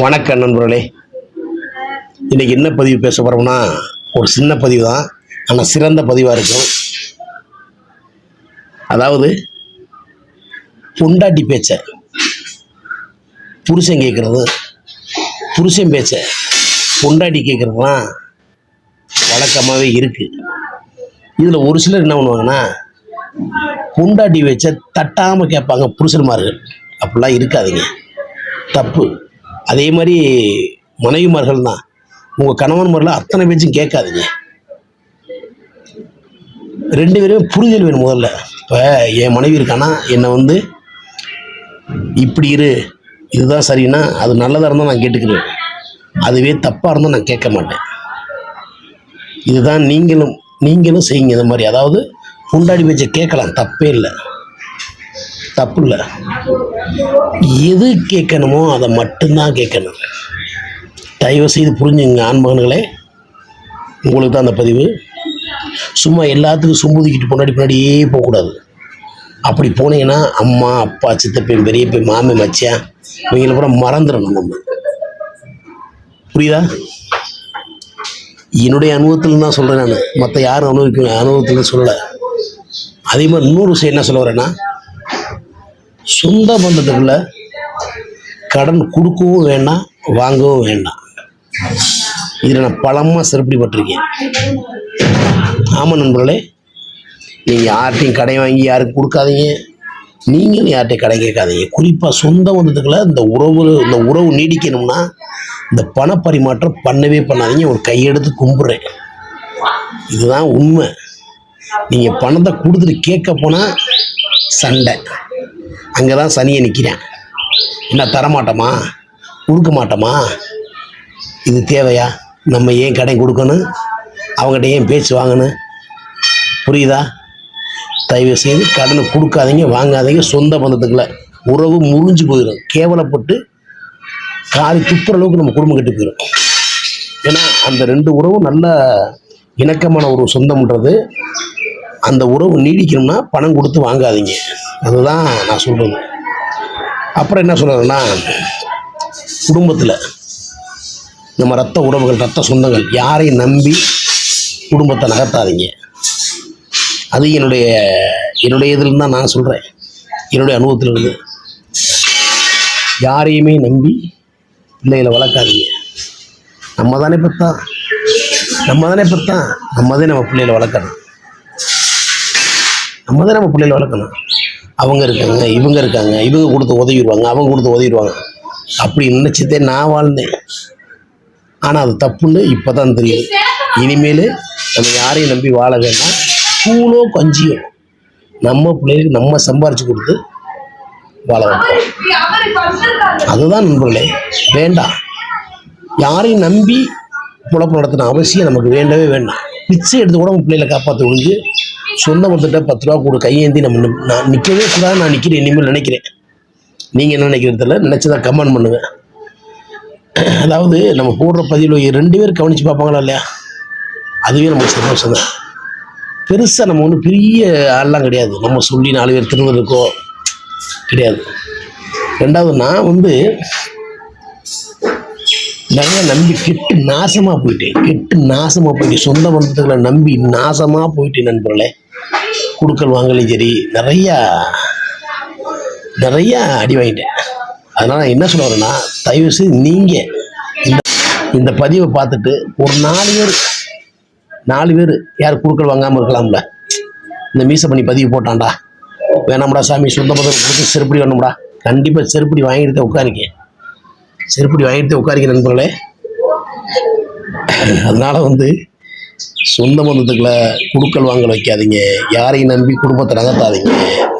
வணக்கம் நண்பர்களே. இன்னைக்கு என்ன பதிவு பேச போறோம்னா, ஒரு சின்ன பதிவு தான், ஆனால் சிறந்த பதிவாக இருக்கும். அதாவது பொண்டாட்டி பேச்ச புருஷன் கேட்கறது, புருஷன் பேச்ச பொண்டாட்டி கேட்கறதுலாம் வழக்கமாகவே இருக்கு. இதில் ஒரு சிலர் என்ன பண்ணுவாங்கன்னா, பொண்டாட்டி பேச்ச தட்டாமல் கேட்பாங்க புருஷன்மார்கள். அப்படிலாம் இருக்காதுங்க, தப்பு. அதே மாதிரி மனைவிமார்கள் தான், உங்கள் கணவன்மாரில் அத்தனை பேச்சும் கேட்காதுங்க. ரெண்டு பேருமே புரிதல் வேணும் முதல்ல. இப்போ என் மனைவி இருக்கானா, என்னை இப்படி இரு, இதுதான் சரின்னா அது நல்லதாக இருந்தால் நான் கேட்டுக்கிறேன், அதுவே தப்பாக இருந்தால் நான் கேட்க மாட்டேன். இதுதான் நீங்களும் செய்யுங்க இந்த மாதிரி. அதாவது பொண்டாட்டி பேச்சை கேட்கலாம், தப்பே இல்லை, தப்பு இல்லை. எது கேட்கணுமோ அதை மட்டும்தான் கேட்கணும். தயவு செய்து புரிஞ்சுங்க ஆண்மகன்களே, உங்களுக்கு தான் அந்த பதிவு. சும்மா எல்லாத்துக்கும் சும்புதிக்கிட்டு பொண்டாட்டி பின்னாடியே போகக்கூடாது. அப்படி போனீங்கன்னா அம்மா அப்பா சித்தப்பேன் பெரியப்பேன் மாமே மச்சியான் இவங்களை பூரா மறந்துடணும் நம்ம. புரியுதா? என்னுடைய அனுபவத்தில் தான் சொல்கிறேன் நான், மற்ற யாரும் அனுபவத்தில் சொல்லலை. அதே மாதிரி இன்னொரு விஷயம் என்ன சொல்ல வரேன்னா, சொந்த பந்தத்துக்குள்ள கடன் கொடுக்கவும் வேண்டாம், வாங்கவும் வேண்டாம். இதில் நான் பலமாக சிறப்பிப்பட்டிருக்கேன். ஆமாம் நண்பர்களே, நீங்கள் யார்கிட்டையும் கடை வாங்கி யாருக்கும் கொடுக்காதீங்க, நீங்களும் யார்கிட்டையும் கடை கேட்காதீங்க. குறிப்பாக சொந்த பந்தத்துக்குள்ள இந்த உறவு நீடிக்கணும்னா இந்த பணப்பரிமாற்றம் பண்ணவே பண்ணாதீங்க. ஒரு கையெடுத்து கும்பிட்றேன், இதுதான் உண்மை. நீங்கள் பணத்தை கொடுத்துட்டு கேட்க போனால் சண்டை, அங்கே தான் சனியை நிற்கிறேன். என்ன தரமாட்டோமா, கொடுக்க மாட்டோமா, இது தேவையா, நம்ம ஏன் கடை கொடுக்கணும், அவங்ககிட்ட ஏன் பேச்சு வாங்கணும்? புரியுதா? தயவு செய்து கடனை கொடுக்காதீங்க, வாங்காதீங்க. சொந்த பந்தத்துக்குள்ள உறவு முறிஞ்சு போயிடும், கேவலப்பட்டு காரி துப்புற அளவுக்கு நம்ம குடும்பம் கெட்டு போயிடும். ஏன்னா அந்த ரெண்டு உறவும் நல்ல இணக்கமான ஒரு சொந்தம்ன்றது. அந்த உறவு நீடிக்கணும்னா பணம் கொடுத்து வாங்காதீங்க, அதுதான் நான் சொல்கிறது. அப்புறம் என்ன சொல்கிறேன்னா, குடும்பத்தில் நம்ம ரத்த உறவுகள், ரத்த சொந்தங்கள், யாரையும் நம்பி குடும்பத்தை நகர்த்தாதீங்க. அது என்னுடைய இதில் தான் நான் சொல்கிறேன், என்னுடைய அனுபவத்தில் இருந்து. யாரையுமே நம்பி பிள்ளைகளை வளர்க்காதீங்க. நம்ம தானே பெற்றா, நம்ம பிள்ளைகளை வளர்க்கணும். நம்ம பிள்ளைகளை வளர்க்கணும். அவங்க இருக்காங்க, இவங்க கொடுத்து உதவிடுவாங்க, அவங்க கொடுத்து உதவிடுவாங்க, அப்படி நினச்சிட்டே நான் வாழ்ந்தேன். ஆனால் அது தப்புன்னு இப்போ தான் தெரியும். இனிமேல் நம்ம யாரையும் நம்பி வாழ வேண்டாம். கூலோ கஞ்சியோ நம்ம பிள்ளைகளுக்கு நம்ம சம்பாரித்து கொடுத்து வாழ வைப்போம். அதுதான் நண்பர்களே, வேண்டாம். யாரையும் நம்பி புழப்பு நடத்தின அவசியம் நமக்கு வேண்டவே வேண்டாம். பிச்சை எடுத்து கூட நம்ம பிள்ளைகளை காப்பாற்ற முடிஞ்சு சொந்த பந்துட்ட 10 ரூபா கூட கையேந்தி நான் நிற்கவே கூடாது. நான் நிற்கிறேன், இனிமேல் நினைக்கிறேன். நீங்கள் என்ன நினைக்கிறதில்ல, நினச்சதான் கமெண்ட் பண்ணுவேன். அதாவது நம்ம போடுற பதிவில் 2 பேர் கவனித்து பார்ப்பாங்களா இல்லையா, அதுவே நமக்கு சந்தோஷம் தான். பெருசாக நம்ம ஒன்றும் பெரிய ஆள்லாம் கிடையாது, நம்ம சொல்லி 4 பேர் திருவருக்கோ கிடையாது. ரெண்டாவது, நான் நிறைய நம்பி கெட்டு நாசமாக போயிட்டேன். சொந்த பந்தத்துக்களை நம்பி நாசமாக போயிட்டேன் நண்பர்களே. குடுக்கல் வாங்கலையும் சரி, நிறைய அடி வாங்கிட்டேன். அதனால் நான் என்ன சொல்ல வரேன்னா, தயவு செய்து நீங்கள் இந்த பதிவை பார்த்துட்டு ஒரு 4 பேர் யார் குடுக்கல் வாங்காமல் இருக்கலாம்ல, இந்த மீசை பண்ணி பதிவு போட்டான்டா, வேணாம்டா சாமி, சொந்த பந்தத்துக்கு கொடுத்து செருப்படி வேணும்டா, கண்டிப்பாக செருப்படி வாங்கிட்டு உட்காரிக்கேன் நண்பர்களே. அதனால சொந்த பந்தத்துக்குள்ள குடுக்கல் வாங்கல் வைக்காதீங்க, யாரையும் நம்பி குடும்பத்தை நகர்த்தாதீங்க.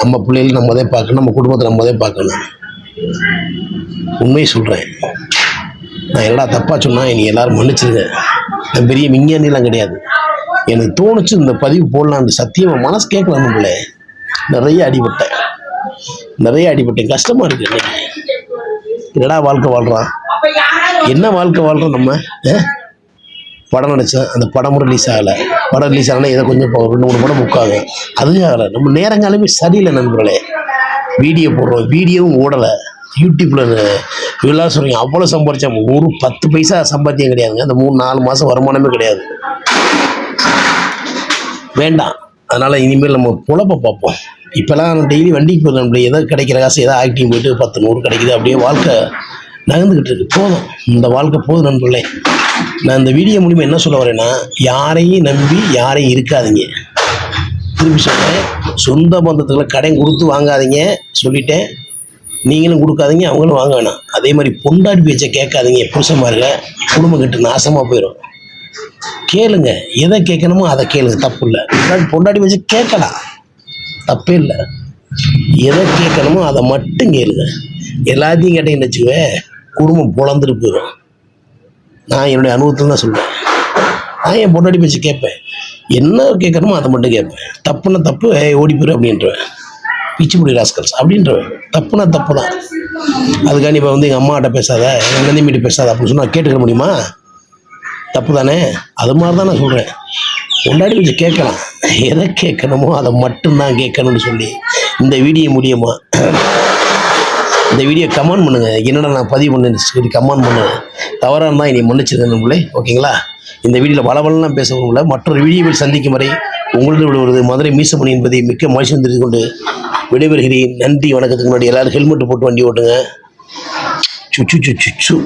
நம்ம பிள்ளைகள் நம்மதே பார்க்கணும், நம்ம குடும்பத்தை நம்மதே பார்க்கணும். உண்மையை சொல்கிறேன். நான் எல்லா தப்பாக சொன்னால் என்னை எல்லாரும் மன்னிச்சிருங்க. நான் பெரிய விஞ்ஞானிலாம் கிடையாது. எனக்கு தோணுச்சு இந்த பதிவு போடலான்னு. சத்தியமாக மனசு கேட்கலாம். நம்மளே நிறைய அடிபட்டேன், கஷ்டமாக இருக்கு. என்னடா வாழ்க்கை வாழ்கிறான், என்ன வாழ்க்கை வாழ்கிறோம் நம்ம. படம் நடித்தேன், அந்த படமும் ரிலீஸ் ஆகலை. படம் ரிலீஸ் ஆகலைன்னா இதை கொஞ்சம் 2-3 படம் புக் ஆகும், அதுவும் ஆகலை. நம்ம நேரங்காலமே சரியில்லை நண்பர்களே. வீடியோ போடுறோம், வீடியோவும் ஓடலை, யூடியூப்பில் இவெல்லாம் சொல்கிறீங்க அவ்வளோ சம்பாதிச்சா ஒரு 10 பைசா சம்பாத்தியம் கிடையாதுங்க. அந்த 3-4 மாதம் வருமானமே கிடையாது. வேண்டாம். அதனால் இனிமேல் நம்ம பொழப்ப பார்ப்போம். இப்போலாம் டெய்லி வண்டிக்கு போகிறோம். நம்மள ஏதோ கிடைக்கிற காசு ஏதோ ஆக்டிங் போயிட்டு 10-100 கிடைக்குது. அப்படியே வாழ்க்கை நகர்ந்துக்கிட்டு இருக்கு. போதும், இந்த வாழ்க்கை போதும் நண்பர்களே. நான் இந்த வீடியோ மூலிமா என்ன சொல்ல வரேன்னா, யாரையும் நம்பி யாரையும் இருக்காதீங்க. திருப்பி சொல்கிறேன், சொந்த பந்தத்துக்குள்ள கடன் கொடுத்து வாங்காதீங்க சொல்லிட்டேன். நீங்களும் கொடுக்காதீங்க, அவங்களும் வாங்க வேணாம். அதே மாதிரி பொண்டாட்டி பேச்சை கேட்காதீங்க. புருஷன்மார்க குடும்பம் கட்டு நாசமாக போயிடும். கேளுங்க, எதை கேட்கணுமோ அதை கேளுங்க, தப்பு இல்லை. பொண்டாட்டி பேச்சை கேட்கலாம், தப்பே இல்லை. எதை கேட்கணுமோ அதை மட்டும் கேளுங்க. எல்லாத்தையும் கேட்டீங்கன்னு வச்சுக்குவேன், குடும்பம் பொழந்துட்டு போயிடும். நான் என்னுடைய அனுபவத்தில் தான் சொல்லுவேன். நான் என் பொண்டாட்டி பேச்சு கேட்பேன். என்ன கேட்கணுமோ அதை மட்டும் கேட்பேன். தப்புன்னா தப்பு, ஓடி போயிடும் அப்படின்றவேன். பிச்சுப்புடி ராஸ்கல்ஸ் அப்படின்றவேன். தப்புனா தப்பு தான். அதுக்காண்டி இப்போ வந்து எங்கள் அம்மாட்ட பேசாத, எங்கள் நந்திமிட்டு பேசாத அப்படின்னு சொன்னால் கேட்டுக்க முடியுமா? தப்பு தானே? அது மாதிரி தான் நான் சொல்கிறேன். பொண்டாட்டி பேச்சு கேட்கலாம், எதை கேட்கணுமோ அதை மட்டும்தான் கேட்கணும்னு சொல்லி இந்த வீடியோ மூலியமா இந்த வீடியோ கமெண்ட் பண்ணுங்கள். என்னடா நான் பதிவு பண்ணேன்னு சொல்லி கமெண்ட் பண்ணுங்கள். தவறாக இருந்தால் இனி மன்னிச்சிருக்கேன் பிள்ளை, ஓகேங்களா? இந்த வீடியோவில் வளவலாம் பேசவில்லை. மற்றொரு வீடியோவில் சந்திக்கும் வரை உங்களது விடுவது மதுரை மீசமணி என்பதை மிக்க மகிழ்ச்சி தெரிந்து கொண்டு விடைபெறுகிறேன். நன்றி, வணக்கத்துக்கு முன்னாடி எல்லாரும் ஹெல்மெட் போட்டு வண்டி ஓட்டுங்க. சுச்சு சுச்சு சு